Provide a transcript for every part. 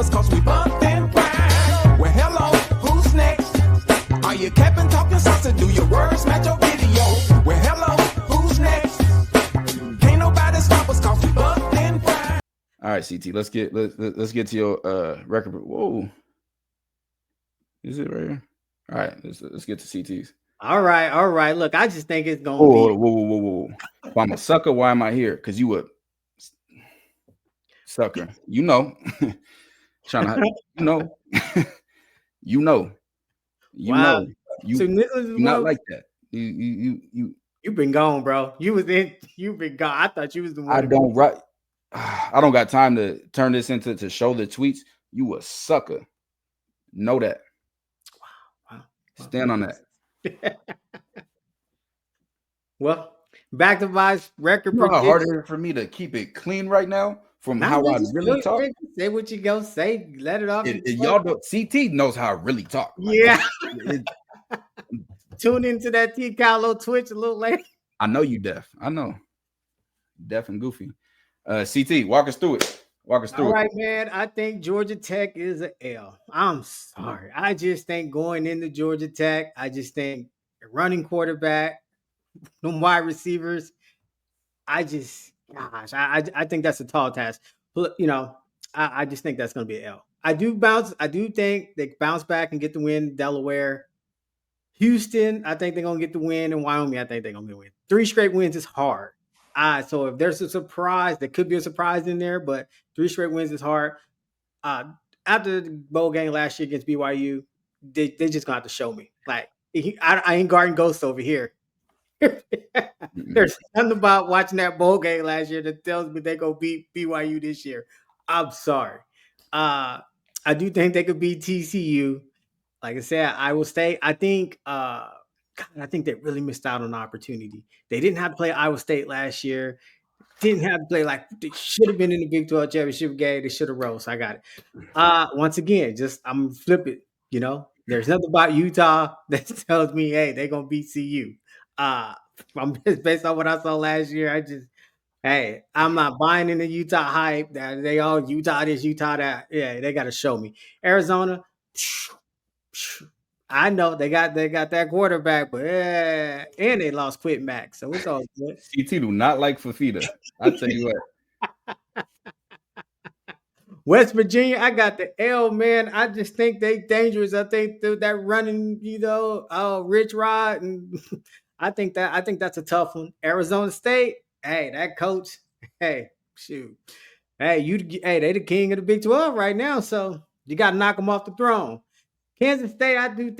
stoppers cause we bumped and grind. Well, hello, who's next? Are you capping, talking sauce, do your words match your video? Well, hello, who's next? Can't nobody stop us cause we bumped and grind. All right, CT, let's get to your record. Whoa. Is it right here? All right, let's get to CT's. All right. Look, I just think it's gonna be. Whoa. If I'm a sucker, why am I here? Because you a sucker. You know. Trying to, you know. Wow. So Nicholas is not like that. You've been gone, bro. You've been gone. I thought you was the one. I don't got time to turn this into to show the tweets. You a sucker. Know that. Wow. Stand on that. Well, back to my record. It's harder for me to keep it clean right now from how I really talk. Say what you go say. Let it off. Y'all don't. CT knows how I really talk. Yeah. Tune into that T Carlo Twitch a little later. I know you deaf. I know. Deaf and goofy. CT, walk us through it. All right, man. I think Georgia Tech is an L. I'm sorry. I just think going into Georgia Tech, I just think running quarterback, no wide receivers. I think that's a tall task. But, I just think that's going to be an L. I do think they bounce back and get the win. Delaware. Houston, I think they're going to get the win. And Wyoming, I think they're going to win. 3 straight wins is hard. So if there's a surprise, there could be a surprise in there, but 3 straight wins is hard. After the bowl game last year against BYU, they just going to have to show me. Like, I ain't guarding ghosts over here. There's something about watching that bowl game last year that tells me they're going to beat BYU this year. I'm sorry. I do think they could beat TCU. Like I said, Iowa State. I think they really missed out on an opportunity. They didn't have to play Iowa State last year. Didn't have to play like they should have been in the Big 12 championship game. They should have rose. I got it. Once again, I'm flip it. There's nothing about Utah that tells me, hey, they're gonna beat CU. I'm just based on what I saw last year. I'm not buying into Utah hype that they all Utah this, Utah that. Yeah, they got to show me. Arizona. I know they got that quarterback, but and they lost Quit Max, so it's all good. CT do not like Fafita. I tell you what. West Virginia, I got the L, man. I just think they dangerous. I think that running, Rich Rod, and I think that's a tough one. Arizona State, hey, that coach, hey, shoot, they the king of the Big 12 right now, so you got to knock them off the throne. Kansas State, I think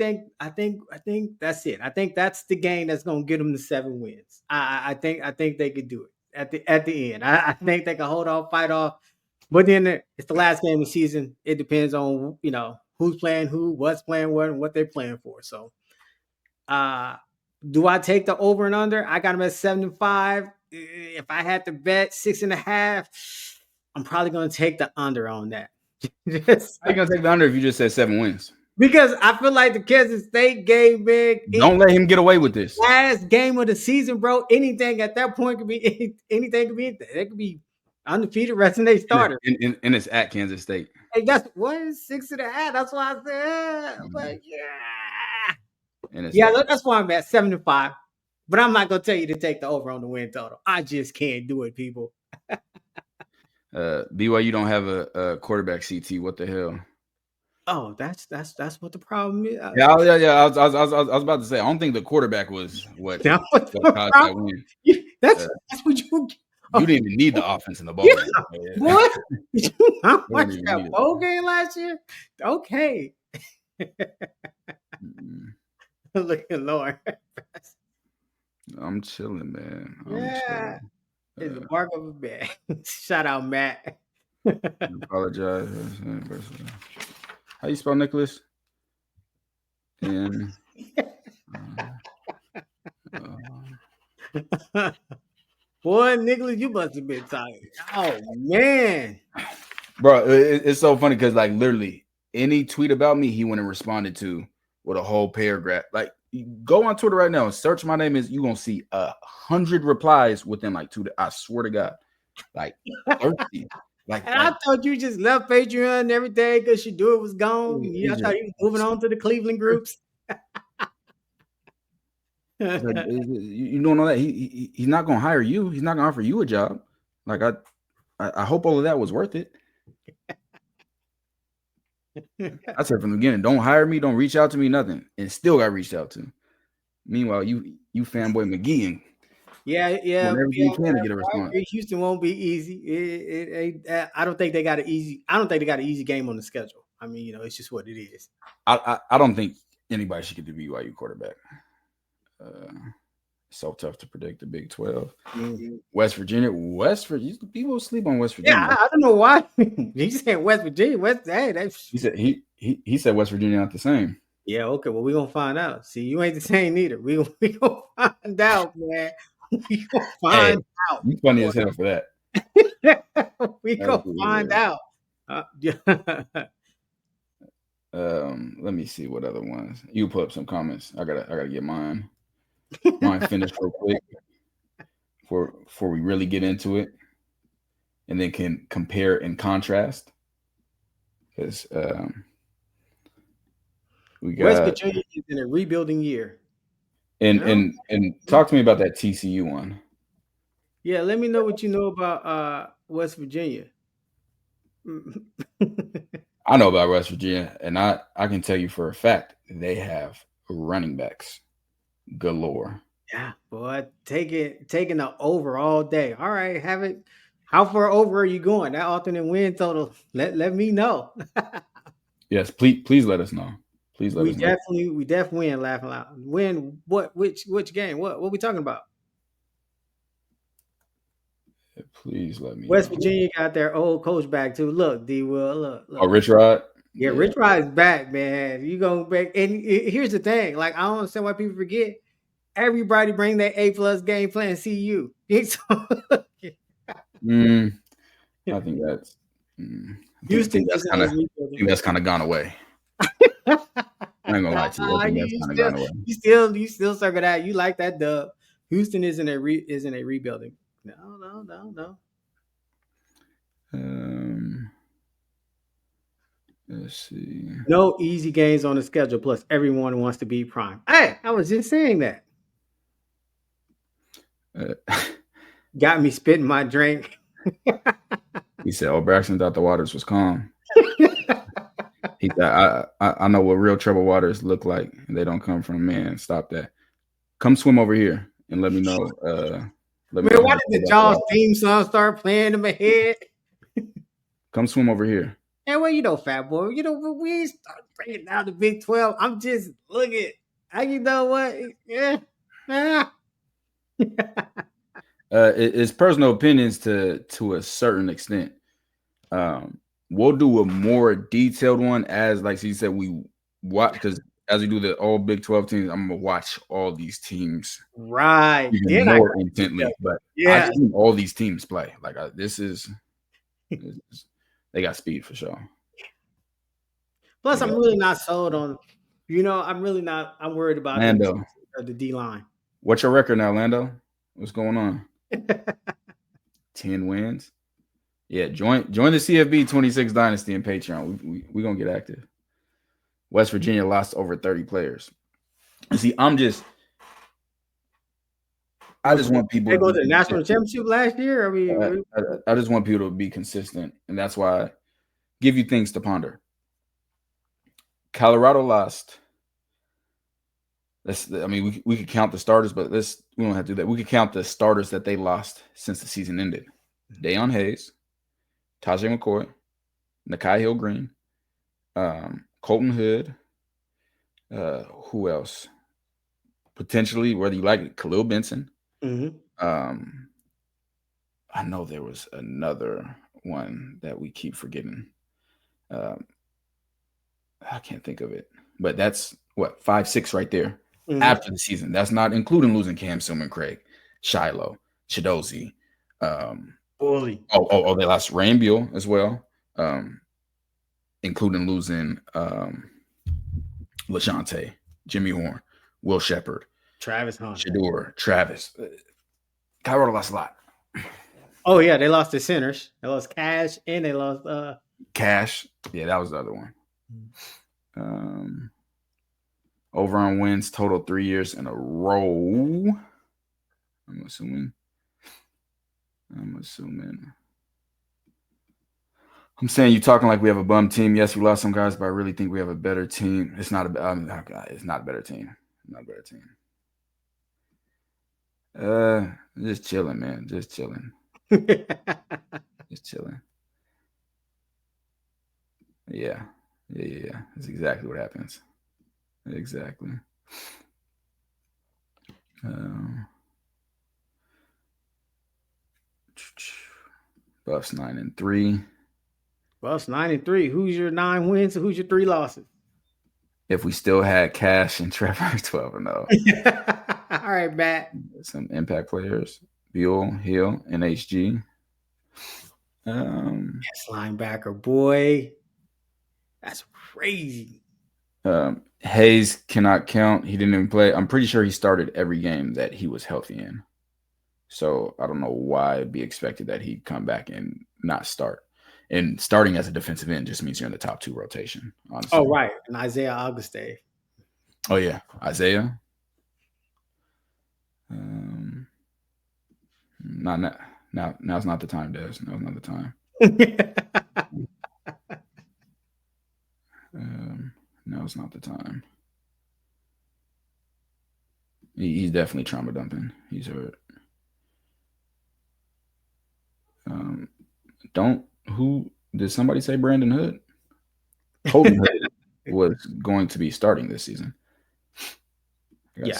that's it. I think that's the game that's going to get them the 7 wins. I think they could do it at the end. I think they can hold off, fight off. But then it's the last game of the season. It depends on, who's playing who, what's playing what, and what they're playing for. So, do I take the over and under? I got them at 7-5. If I had to bet 6.5, I'm probably going to take the under on that. How you going to take the under if you just said 7 wins? Because I feel like the Kansas State game, man. Don't let him get away with this. Last game of the season, bro. Anything at that point could be anything. Could be they could be undefeated rest of their starter. And it's at Kansas State. Hey, that's what 6.5. That's why I said, but that's why I'm at 7-5. But I'm not gonna tell you to take the over on the win total. I just can't do it, people. BYU don't have a quarterback. CT. What the hell? Oh, that's what the problem is. Yeah. I was about to say. I don't think the quarterback was what caused that win. That's what you. You didn't even need the offense in the ball. Yeah. What? Did you not watch that bowl game last year? Okay. Look at Lord. I'm chilling, man. Chilling. It's the mark of a bag. Shout out, Matt. I apologize. How you spell Nicholas? Boy, Nicholas, you must have been tired. Oh, man. Bro, it's so funny because, like, literally any tweet about me, he went and responded to with a whole paragraph. Like, go on Twitter right now and search my name. You're going to see 100 replies within, like, 2 days. I swear to God. Like, 30. Like, And I thought you just left Patreon and everything because Shador was gone. he's I thought you was moving on to the Cleveland groups. like, you don't know that he's not gonna hire you. He's not gonna offer you a job. Like I hope all of that was worth it. I said from the beginning, don't hire me, don't reach out to me, nothing, and still got reached out to. Meanwhile, you fanboy McGee and Yeah. whenever you can to get a response. Houston won't be easy. I don't think they got an easy. I don't think they got an easy game on the schedule. I mean, it's just what it is. I don't think anybody should get the BYU quarterback. So tough to predict the Big 12. Mm-hmm. West Virginia. People sleep on West Virginia. Yeah, I don't know why. You said West Virginia. He said he said West Virginia not the same. Yeah, okay. Well, we're gonna find out. See, you ain't the same either. We gonna find out, man. We gonna find out. You funny as hell for that. We gonna find out. Let me see what other ones. You put up some comments. I gotta get mine finished real quick before we really get into it, and then can compare and contrast. Because we got West Virginia is in a rebuilding year. And talk to me about that TCU one. Yeah, let me know what you know about West Virginia. I know about West Virginia, and I can tell you for a fact they have running backs galore. Yeah, boy, taking the over all day. All right, have it. How far over are you going? That alternate win total. Let me know. Yes, please let us know. Please let us know. We definitely win. Laughing loud. Win what? Which game? What we talking about? Yeah, please let me. West Virginia got their old coach back too. Look, D. Will. Look. Oh, Rich Rod. Yeah, Rich Rod's back, man. You go back, and here's the thing. Like, I don't understand why people forget. Everybody bring their A+ game plan. CU. I think that's. Houston. That's kind of gone away. I ain't gonna lie to you. I think that's kind of gone away. You still circle that. You like that dub. Houston isn't a rebuilding. No. Let's see. No easy games on the schedule. Plus, everyone wants to be prime. Hey, I was just saying that. Got me spitting my drink. He said, "Oh, Braxton thought the waters was calm." He said, I know what real troubled waters look like, and they don't come from a man. Stop that. Come swim over here and let me know. Why did the Jaws theme song start playing in my head? Come swim over here. And well, fat boy, we ain't start bringing down the Big 12. I'm just looking. You know what? Yeah. It's personal opinions to a certain extent. We'll do a more detailed one as, like you said, we watch, because as we do the all Big 12 teams, I'm gonna watch all these teams even more intently. But I just need all these teams play. Like they got speed for sure. Plus, I'm really not sold on. I'm really not. I'm worried about Lando. The D line. What's your record now, Lando? What's going on? 10 wins. Yeah, join the CFB 26 Dynasty in Patreon. We're gonna get active. West Virginia lost over 30 players. See, I just want people to go to the national championship last year. I just want people to be consistent, and that's why I give you things to ponder. Colorado lost. We could count the starters, but we don't have to do that. We could count the starters that they lost since the season ended. Deion Hayes, Tajay McCoy, Nakai Hill-Green, Colton Hood. Who else? Potentially, whether you like it, Khalil Benson. Mm-hmm. I know there was another one that we keep forgetting. I can't think of it, but that's 5-6 right there. Mm-hmm. After the season. That's not including losing Cam Silman, Craig, Shiloh, Chidozie. Bully. They lost Rambiel as well, including losing LaShante, Jimmy Horn, Will Shepard, Travis Hunt, Shador, Travis. Colorado lost a lot. Oh yeah, they lost the centers. They lost Cash and they lost Cash. Yeah, that was the other one. Over on wins total 3 years in a row. I'm assuming. I'm saying you're talking like we have a bum team. Yes, we lost some guys, but I really think we have a better team. It's not it's not a better team. Not a better team. Just chilling, man. Just chilling. Just chilling. Yeah. That's exactly what happens. Exactly. Buffs 9-3. Buffs 9-3. Who's your 9 wins? Who's your 3 losses? If we still had Cash and Trevor, 12-0. All right, Matt. Some impact players: Buell, Hill, and HG. Yes, linebacker, boy. That's crazy. Hayes cannot count. He didn't even play. I'm pretty sure he started every game that he was healthy in. So I don't know why it'd be expected that he'd come back and not start. And starting as a defensive end just means you're in the top 2 rotation, honestly. Oh, right. And Isaiah Auguste. Oh, yeah. Isaiah. Now's not the time, Des. Now's not the time. Now's not the time. He's definitely trauma dumping. He's hurt. Did somebody say Brandon Hood? Colton Hood was going to be starting this season. Yeah,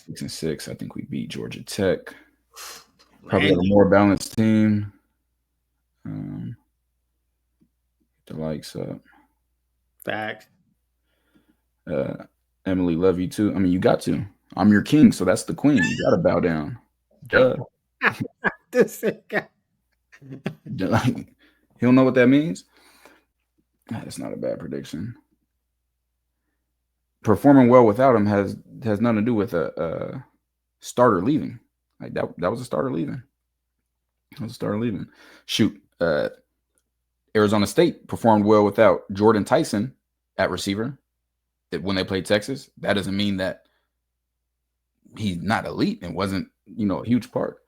6-6. I think we beat Georgia Tech. Probably have a more balanced team. The likes up. Facts. Emily, love you too. I mean, you got to. I'm your king, so that's the queen. You got to bow down. Duh. This guy. Like, he don't know what that means. That's not a bad prediction. Performing well without him has nothing to do with a starter leaving. Like that was a starter leaving. That was a starter leaving. Shoot. Arizona State performed well without Jordan Tyson at receiver when they played Texas. That doesn't mean that he's not elite and wasn't, a huge part.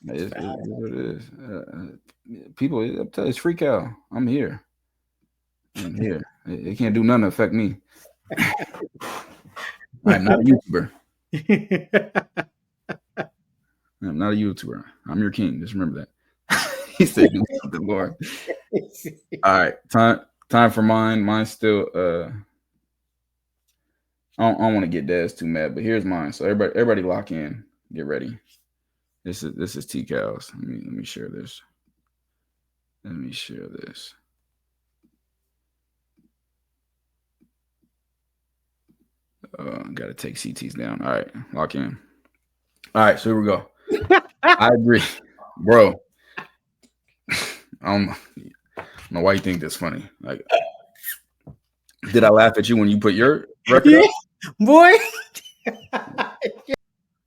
It's what it is. People, it's free cow. I'm here. It can't do nothing to affect me. I'm not a YouTuber. I'm not a YouTuber. I'm your king. Just remember that. He said, "Do something, Lord." All right, time for mine. Mine's still. I don't want to get Des too mad, but here's mine. So everybody lock in. Get ready. This is T Cows. Let me share this. Gotta take CTs down. All right, lock in. All right, so here we go. I agree, bro. I don't know why you think that's funny. Like, did I laugh at you when you put your record up? Boy.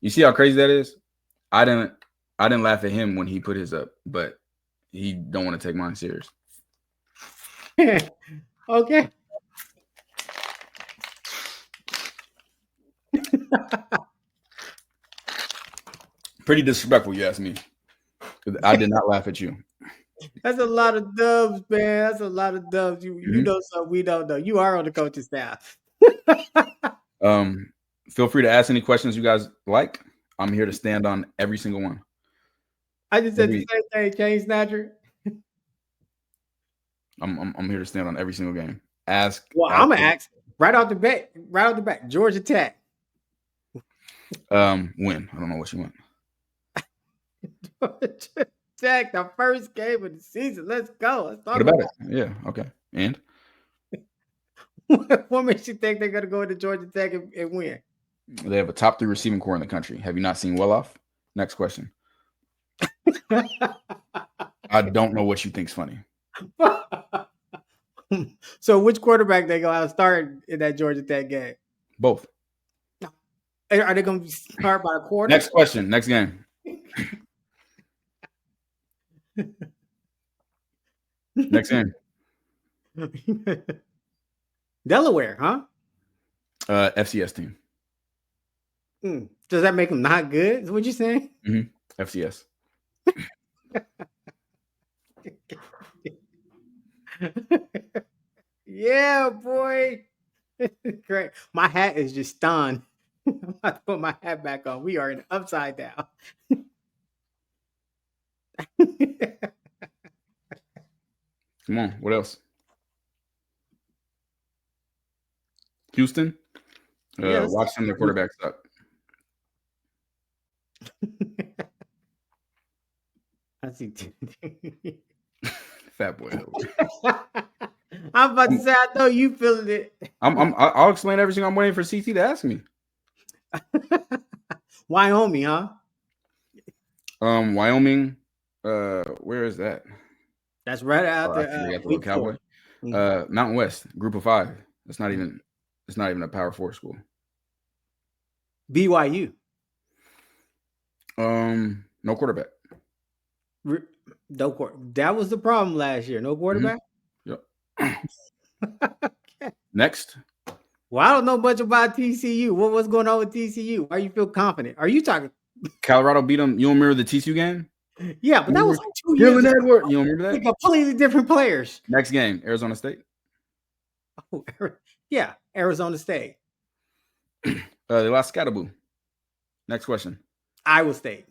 You see how crazy that is? I didn't laugh at him when he put his up, but he don't want to take mine serious. Okay. Pretty disrespectful, you ask me. I did not laugh at you. That's a lot of dubs, man. That's a lot of dubs. You know something we don't know. You are on the coaching staff. Feel free to ask any questions you guys like. I'm here to stand on every single one. I just said the same thing, Chain Snatcher. I'm here to stand on every single game. Ask. Well, I'm gonna ask right off the back. Georgia Tech. Win. I don't know what you want. Georgia Tech, the first game of the season. Let's go. Let's talk what about it. Yeah. Okay. And what makes you think they're gonna go into Georgia Tech and win? They have a top 3 receiving core in the country. Have you not seen Welloff? Next question. I don't know what you think's funny. So which quarterback they gonna start in that Georgia Tech game? Both. Are they gonna start by a quarter? Next question. Next game. Next game. Delaware, huh? FCS team. Does that make them not good? Is what you're saying? FCS. Yeah, boy. Great. My hat is just stunned. I'm about to put my hat back on. We are in upside down. Come on. What else? Houston. Yes. Watch them. Their quarterbacks up. I see. Fat boy. I'm about to say, I know you feeling it. I'll explain everything. I'm waiting for CT to ask me. Wyoming, huh? Wyoming. Where is that? That's right after I forgot the week Cowboy. 4. Mountain West, Group of 5. It's not even a Power 4 school. BYU. No quarterback. No quarterback. That was the problem last year. No quarterback. Yep. Okay. Next. Well, I don't know much about TCU. What's going on with TCU? Why you feel confident? Are you talking? Colorado beat them. You don't remember the TCU game? Yeah, but that was like 2 years ago. Edward. You don't remember that? Completely different players. Next game, Arizona State. Oh, yeah, Arizona State. They lost Scatterboo. Next question. Iowa State.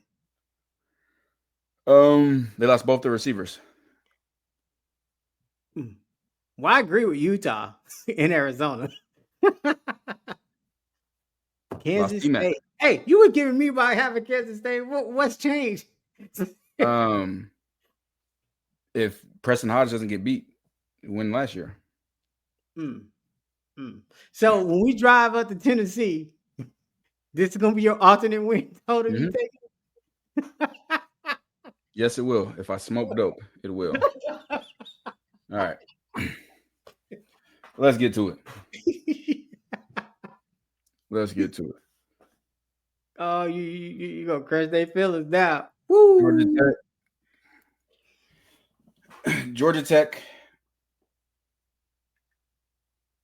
They lost both their receivers. Well, I agree with Utah in Arizona. Kansas State. Hey, you were giving me about having Kansas State. What's changed? If Preston Hodge doesn't get beat, he win last year. So when we drive up to Tennessee, this is gonna be your alternate win total. You take it? Yes, it will. If I smoke dope, it will. All right. Let's get to it. Let's get to it. Oh, you gonna crush their feelings now. Woo! Georgia Tech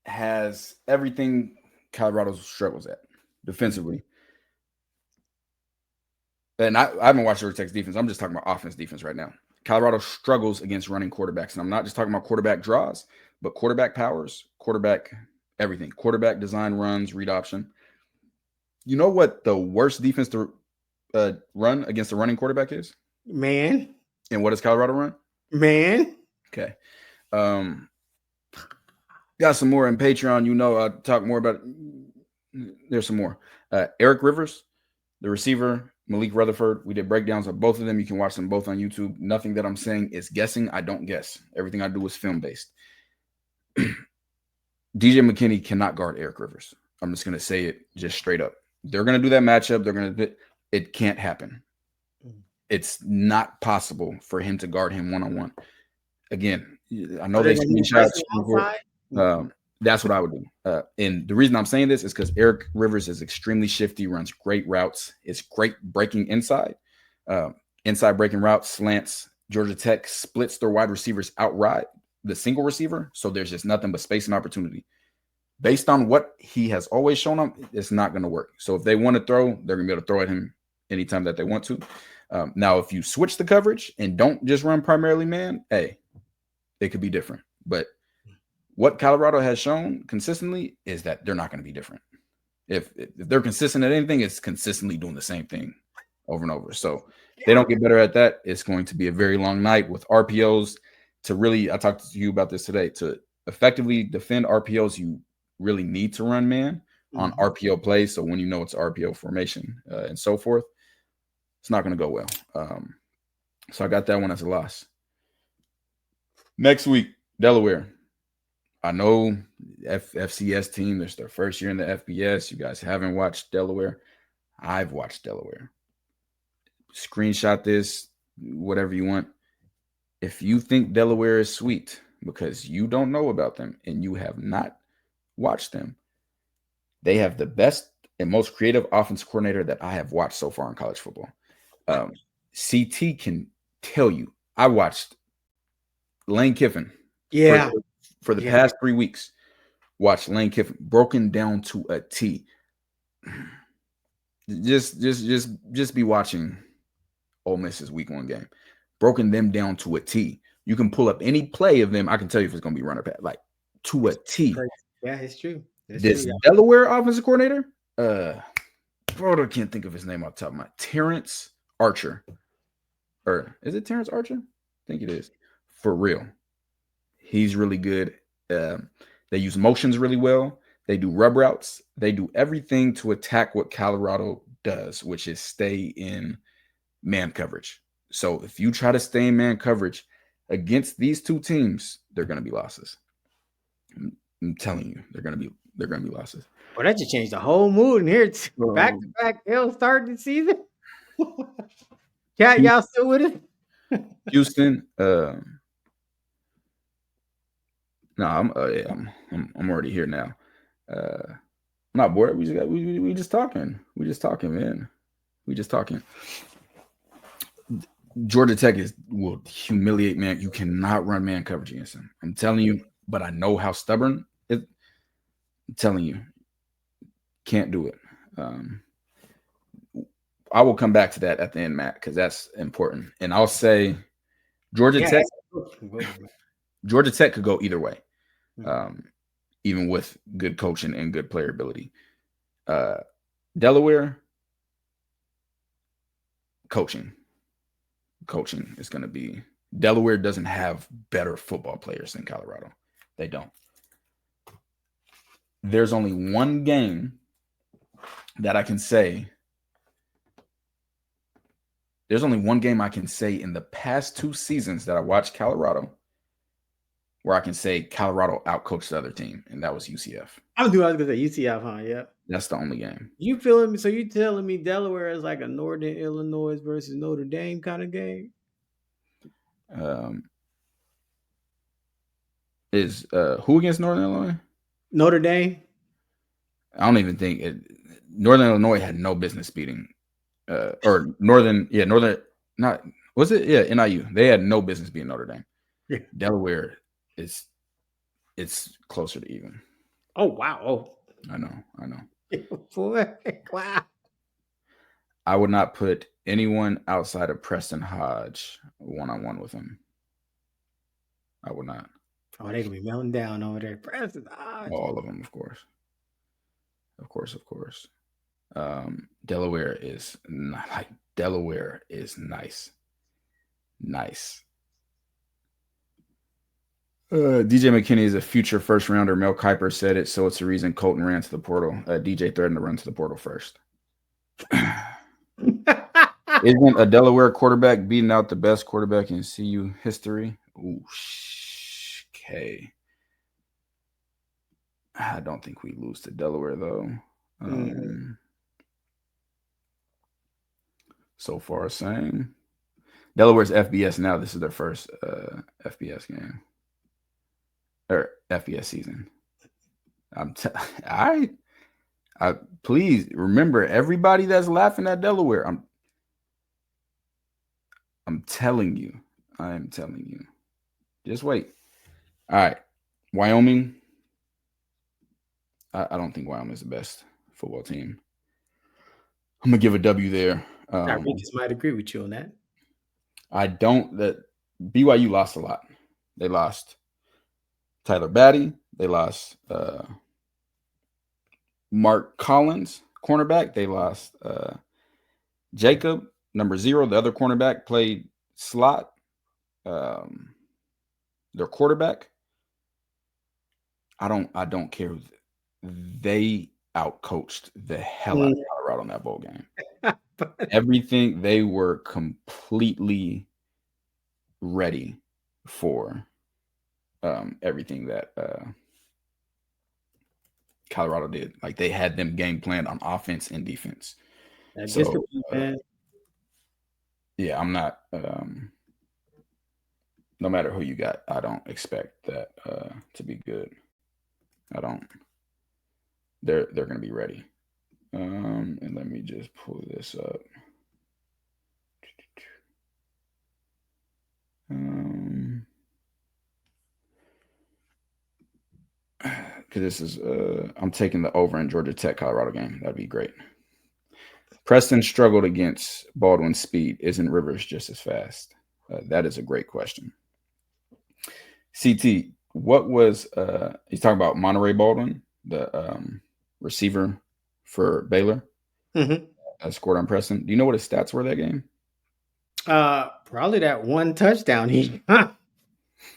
has everything Colorado struggles at defensively. And I haven't watched Georgia Tech's defense. I'm just talking about offense defense right now. Colorado struggles against running quarterbacks. And I'm not just talking about quarterback draws, but quarterback powers, quarterback everything. Quarterback design runs, read option. You know what the worst defense to run against a running quarterback is? Man. And what does Colorado run? Man. Okay. Got some more in Patreon. You know, I'll talk more about it. There's some more. Eric Rivers, the receiver, Malik Rutherford. We did breakdowns of both of them. You can watch them both on YouTube. Nothing that I'm saying is guessing. I don't guess. Everything I do is film-based. DJ McKinney cannot guard Eric Rivers. I'm just going to say it just straight up. They're going to do that matchup. It can't happen. It's not possible for him to guard him one-on-one. Again, I know they screenshots. That's what I would do. And the reason I'm saying this is because Eric Rivers is extremely shifty, runs great routes. It's great breaking inside. Inside breaking routes, slants. Georgia Tech splits their wide receivers outright, the single receiver. So there's just nothing but space and opportunity. Based on what he has always shown them, it's not going to work. So if they want to throw, they're going to be able to throw at him anytime that they want to. Now, if you switch the coverage and don't just run primarily man, hey, it could be different. But what Colorado has shown consistently is that they're not going to be different. If they're consistent at anything, it's consistently doing the same thing over and over. So if they don't get better at that, it's going to be a very long night with RPOs. To really, I talked to you about this today, to effectively defend RPOs, you really need to run man on RPO plays. So when you know it's RPO formation and so forth, it's not going to go well. So I got that one as a loss. Next week, Delaware. I know FCS team, it's their first year in the FBS. You guys haven't watched Delaware. I've watched Delaware. Screenshot this, whatever you want. If you think Delaware is sweet because you don't know about them and you have not watched them, they have the best and most creative offensive coordinator that I have watched so far in college football. CT can tell you, I watched Lane Kiffin Yeah. for the past 3 weeks. Watch Lane Kiffin broken down to a T. Just be watching Ole Miss's week 1 game. Broken them down to a T. You can pull up any play of them. I can tell you if it's going to be runner pass, like to a T. Yeah, it's true. This Delaware offensive coordinator, bro, I can't think of his name off the top of my Terrence Archer. Or is it Terrence Archer? I think it is. For real. He's really good. They use motions really well. They do rub routes. They do everything to attack what Colorado does, which is stay in man coverage. So if you try to stay in man coverage against these 2 teams, they're going to be losses. I'm telling you, they're going to be losses. Well, that just changed the whole mood in here. It's back-to-back L starting the season. Cat, y'all still with it? Houston. No, I'm already here now. I'm not bored. We just talking. We just talking, man. We just talking. Georgia Tech will humiliate man. You cannot run man coverage against them. I'm telling you, but I know how stubborn it. I'm telling you, can't do it. I will come back to that at the end, Matt, because that's important. And I'll say Georgia Tech could go either way, even with good coaching and good player ability. Delaware, coaching is going to be – Delaware doesn't have better football players than Colorado. They don't. There's only one game that I can say – there's only one game I can say in the past 2 seasons that I watched Colorado where I can say Colorado outcoached the other team, and that was UCF. I was going to say UCF, huh? Yeah. That's the only game. You feeling me? So you telling me Delaware is like a Northern Illinois versus Notre Dame kind of game? Is who against Northern Illinois? Notre Dame. I don't even think Northern Illinois had no business beating. Or Northern, not was it? Yeah, NIU. They had no business being Notre Dame. Yeah. Delaware it's closer to even. Oh wow! Oh, I know. Boy, wow. I would not put anyone outside of Preston Hodge 1-on-1 with him. I would not. Oh, they gonna be melting down over there. Preston Hodge. All of them, of course. Delaware is nice. DJ McKinney is a future first rounder. Mel Kiper said it, so it's the reason Colton ran to the portal. DJ threatened to run to the portal first. Isn't a Delaware quarterback beating out the best quarterback in CU history? Ooh, okay. I don't think we lose to Delaware though. So far, same. Delaware's FBS now. This is their first FBS game or FBS season. I please remember everybody that's laughing at Delaware. I'm telling you. I am telling you. Just wait. All right, Wyoming. I don't think Wyoming is the best football team. I'm gonna give a W there. I just might agree with you on that. I don't. That BYU lost a lot. They lost Tyler Batty. They lost Mark Collins, cornerback. They lost Jacob, number 0. The other cornerback played slot. Their quarterback. I don't care. They outcoached the hell out of Colorado in that bowl game. Everything, they were completely ready for everything that Colorado did. Like they had them game planned on offense and defense. So, yeah, I'm not. No matter who you got, I don't expect that to be good. I don't. They're going to be ready. And let me just pull this up. because this is I'm taking the over in Georgia Tech Colorado game. That'd be great. Preston struggled against Baldwin's speed. Isn't Rivers just as fast? That is a great question. CT, what was he's talking about Monterey Baldwin, the receiver for Baylor, scored on Preston. Do you know what his stats were that game? Probably that one touchdown he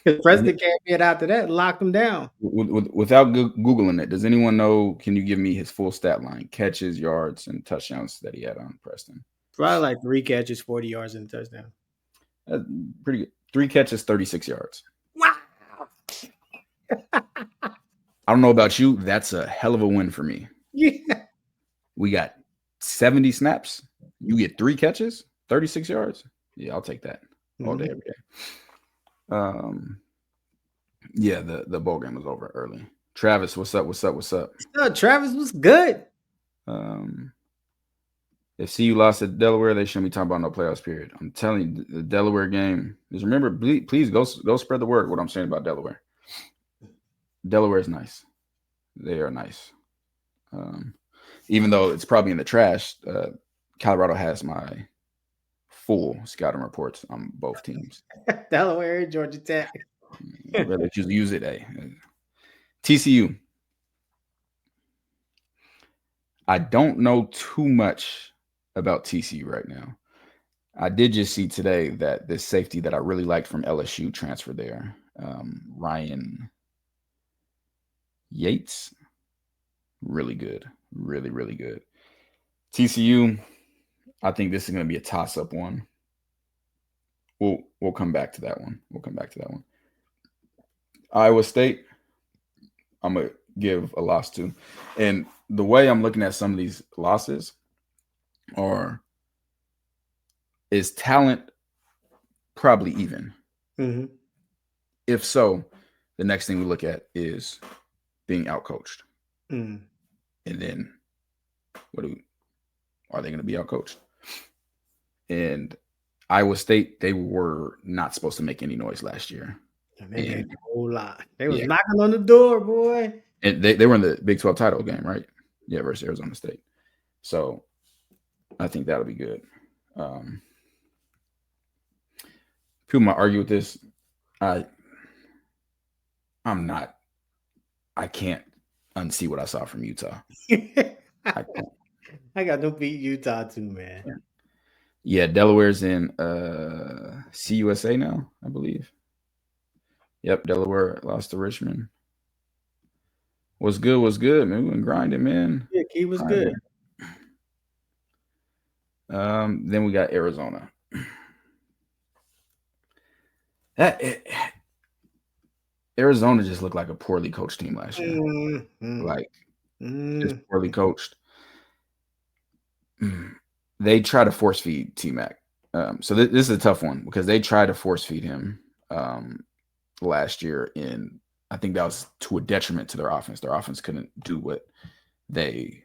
because Preston came in after that and locked him down. Without Googling it, does anyone know? Can you give me his full stat line, catches, yards, and touchdowns that he had on Preston? Probably like 3 catches, 40 yards, and a touchdown. Pretty good. 3 catches, 36 yards. Wow. I don't know about you. That's a hell of a win for me. Yeah. We got 70 snaps. You get 3 catches, 36 yards. Yeah, I'll take that all day, every day. Yeah, the bowl game was over early. Travis, what's up? No, Travis was good. If CU lost at Delaware, they shouldn't be talking about no playoffs period. I'm telling you, the Delaware game. Just remember, please go spread the word. What I'm saying about Delaware. Delaware is nice. They are nice. Even though it's probably in the trash, Colorado has my full scouting reports on both teams. Delaware, Georgia Tech. Rather use it. TCU. I don't know too much about TCU right now. I did just see today that this safety that I really liked from LSU transferred there. Ryan Yates. Really good. Really, really good. TCU, I think this is going to be a toss-up one. We'll come back to that one. Iowa State, I'm going to give a loss to. And the way I'm looking at some of these losses is talent probably even? Mm-hmm. If so, the next thing we look at is being outcoached. Mm. And then are they going to be outcoached? And Iowa State, they were not supposed to make any noise last year. And they made a whole lot. They was knocking on the door, boy. And they were in the Big 12 title game, right? Yeah, versus Arizona State. So I think that'll be good. People might argue with this. I can't unsee what I saw from Utah. I got to beat Utah too, man. Yeah, Delaware's in CUSA now, I believe. Yep, Delaware lost to Richmond. Was good, man. We been grinding, man. Yeah, he was good. Then we got Arizona. Arizona just looked like a poorly coached team last year. Just poorly coached. They try to force feed T-Mac. So this is a tough one because they tried to force feed him last year, and I think that was to a detriment to their offense. Their offense couldn't do what they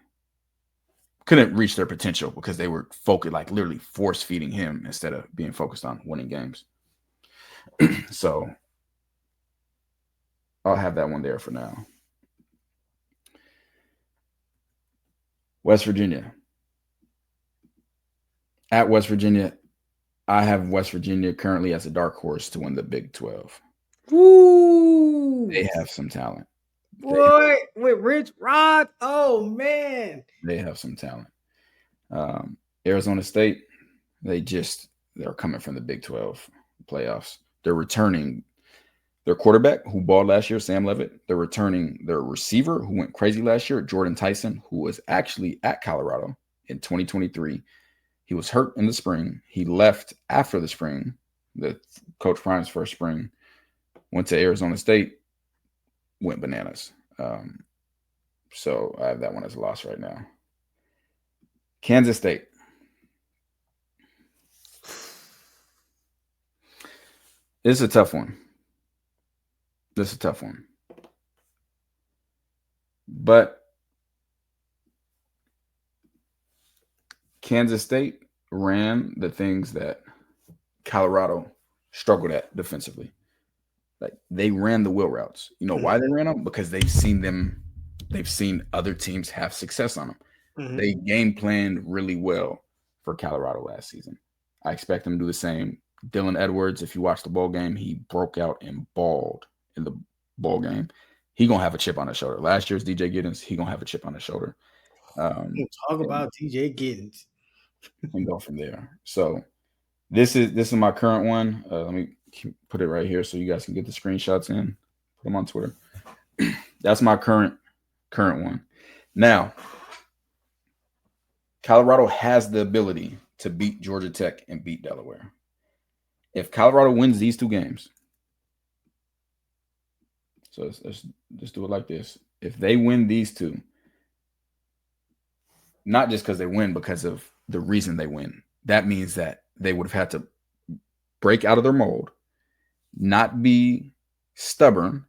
couldn't reach their potential because they were focused, like literally force feeding him instead of being focused on winning games. So I'll have that one there for now. West Virginia. At West Virginia, I have West Virginia currently as a dark horse to win the Big 12. Woo! They have some talent. Boy, with Rich Rod. Oh, man. They have some talent. Arizona State, they're coming from the Big 12 playoffs. They're returning their quarterback who balled last year, Sam Leavitt. They're returning their receiver who went crazy last year, Jordan Tyson, who was actually at Colorado in 2023. He was hurt in the spring. He left after the spring, the Coach Prime's first spring, went to Arizona State, went bananas. So I have that one as a loss right now. Kansas State. This is a tough one. But Kansas State ran the things that Colorado struggled at defensively. Like they ran the wheel routes. You know why they ran them? Because they've seen other teams have success on them. They game planned really well for Colorado last season. I expect them to do the same. Dylan Edwards, if you watch the bowl game, he broke out and balled in the bowl game. He gonna have a chip on his shoulder. Last year's DJ Giddens, he gonna have a chip on his shoulder. Talk about DJ Giddens and go from there. So this is my current one. Let me put it right here so you guys can get the screenshots in. Put them on Twitter. That's my current one. Now, Colorado has the ability to beat Georgia Tech and beat Delaware. If Colorado wins these 2 games, so let's just do it like this. If they win these 2, not just because they win, because of the reason they win, that means that they would have had to break out of their mold, not be stubborn,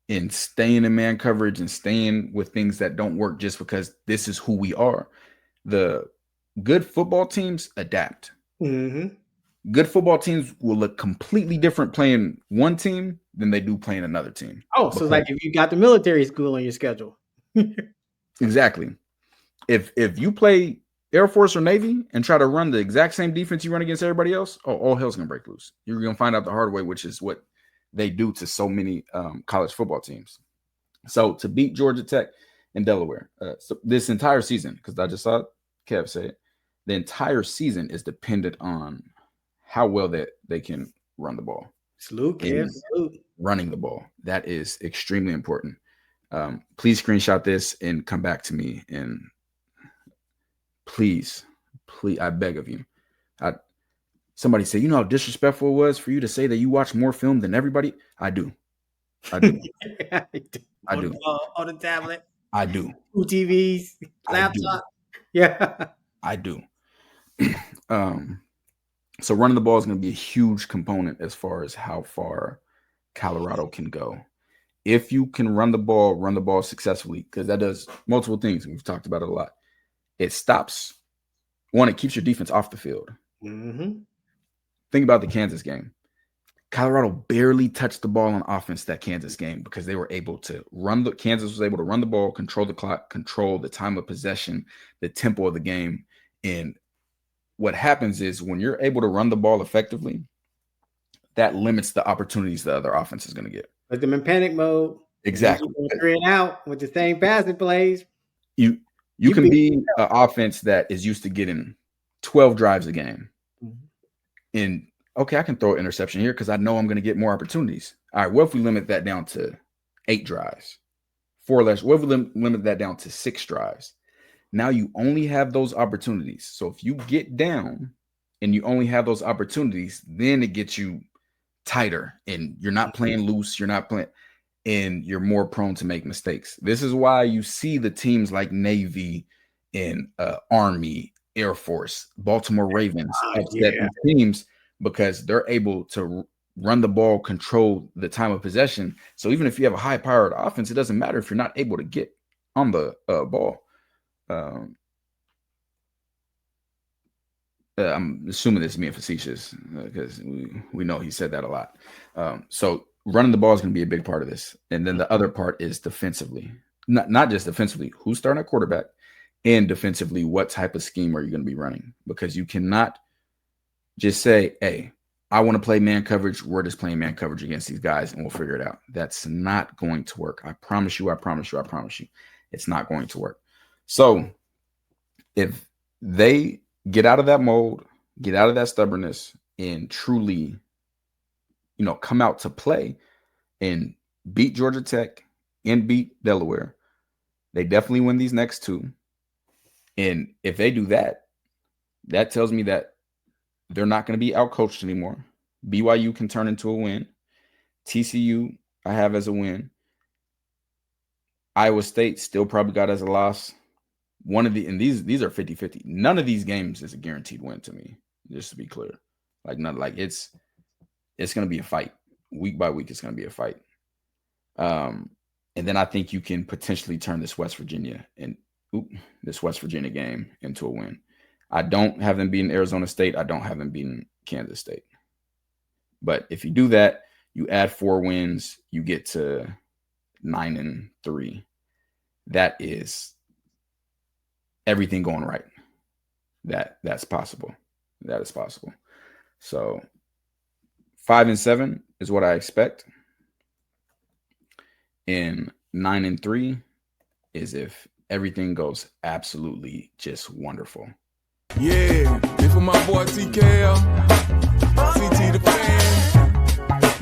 and staying in man coverage and staying with things that don't work just because this is who we are. The good football teams adapt. Good football teams will look completely different playing one team than they do playing another team. Oh, so like if you got the military school on your schedule. Exactly. If you play Air Force or Navy and try to run the exact same defense you run against everybody else, all hell's going to break loose. You're going to find out the hard way, which is what they do to so many college football teams. So to beat Georgia Tech and Delaware, so this entire season, because I just saw Kev say it, the entire season is dependent on how well that they can run the ball. Salute, Kev. Salute. Running the ball. That is extremely important. Please screenshot this and come back to me. And please, I beg of you. Somebody say, you know how disrespectful it was for you to say that you watch more film than everybody? I do. I do. On the tablet. I do. 2 TVs, laptop. Yeah. I do. So running the ball is going to be a huge component as far as how far Colorado can go. If you can run the ball successfully, because that does multiple things. We've talked about it a lot. It stops. One, it keeps your defense off the field. Think about the Kansas game. Colorado barely touched the ball on offense that Kansas game because they were able to Kansas was able to run the ball, control the clock, control the time of possession, the tempo of the game. And what happens is when you're able to run the ball effectively, that limits the opportunities the other offense is going to get. Put them in panic mode. Exactly. 3 and out with the same passing plays. You can be an offense that is used to getting 12 drives a game. And okay, I can throw an interception here because I know I'm going to get more opportunities. All right, what if we limit that down to 8 drives? 4 less. What if we limit that down to 6 drives? Now you only have those opportunities. So if you get down and you only have those opportunities, then it gets you tighter and you're not playing loose. You're not playing, and you're more prone to make mistakes. This is why you see the teams like Navy and Army, Air Force, Baltimore Ravens upset teams because they're able to run the ball, control the time of possession. So even if you have a high-powered offense, it doesn't matter if you're not able to get on the ball. I'm assuming this is being facetious because we know he said that a lot. So running the ball is going to be a big part of this. And then the other part is defensively, not just defensively, who's starting at quarterback, and defensively, what type of scheme are you going to be running? Because you cannot just say, hey, I want to play man coverage. We're just playing man coverage against these guys and we'll figure it out. That's not going to work. I promise you. It's not going to work. So if they get out of that mold, get out of that stubbornness, and truly, come out to play and beat Georgia Tech and beat Delaware, they definitely win these next 2. And if they do that, that tells me that they're not going to be outcoached anymore. BYU can turn into a win. TCU, I have as a win. Iowa State still probably got as a loss. And these are 50-50. None of these games is a guaranteed win to me, just to be clear. It's going to be a fight. Week by week, it's going to be a fight. And then I think you can potentially turn this West Virginia game into a win. I don't have them beating Arizona State. I don't have them beating Kansas State. But if you do that, You add 4 wins, you get to 9-3. That is everything going right. That's possible. That is possible. So 5-7 is what I expect. And 9-3 is if everything goes absolutely just wonderful. Yeah, this for my boy TKL, CT the fan.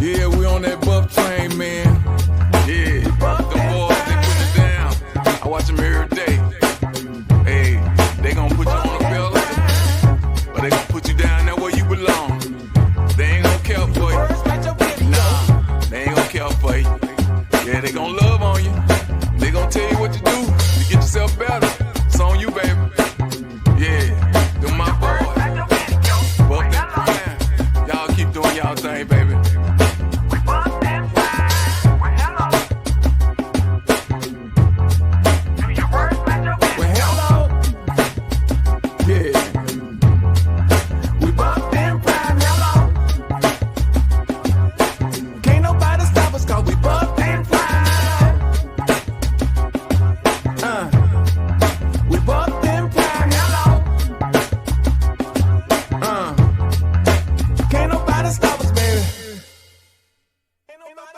Yeah, we on that buff train, man. Yeah, the boys, they put it down. I watch them every day. Hey, they gonna put you on a belt, but they gonna put you down there where you belong. They ain't gonna care for you. Nah, they ain't gonna care for you. Yeah, they gonna love on you. They gonna tell you what to do to get yourself better.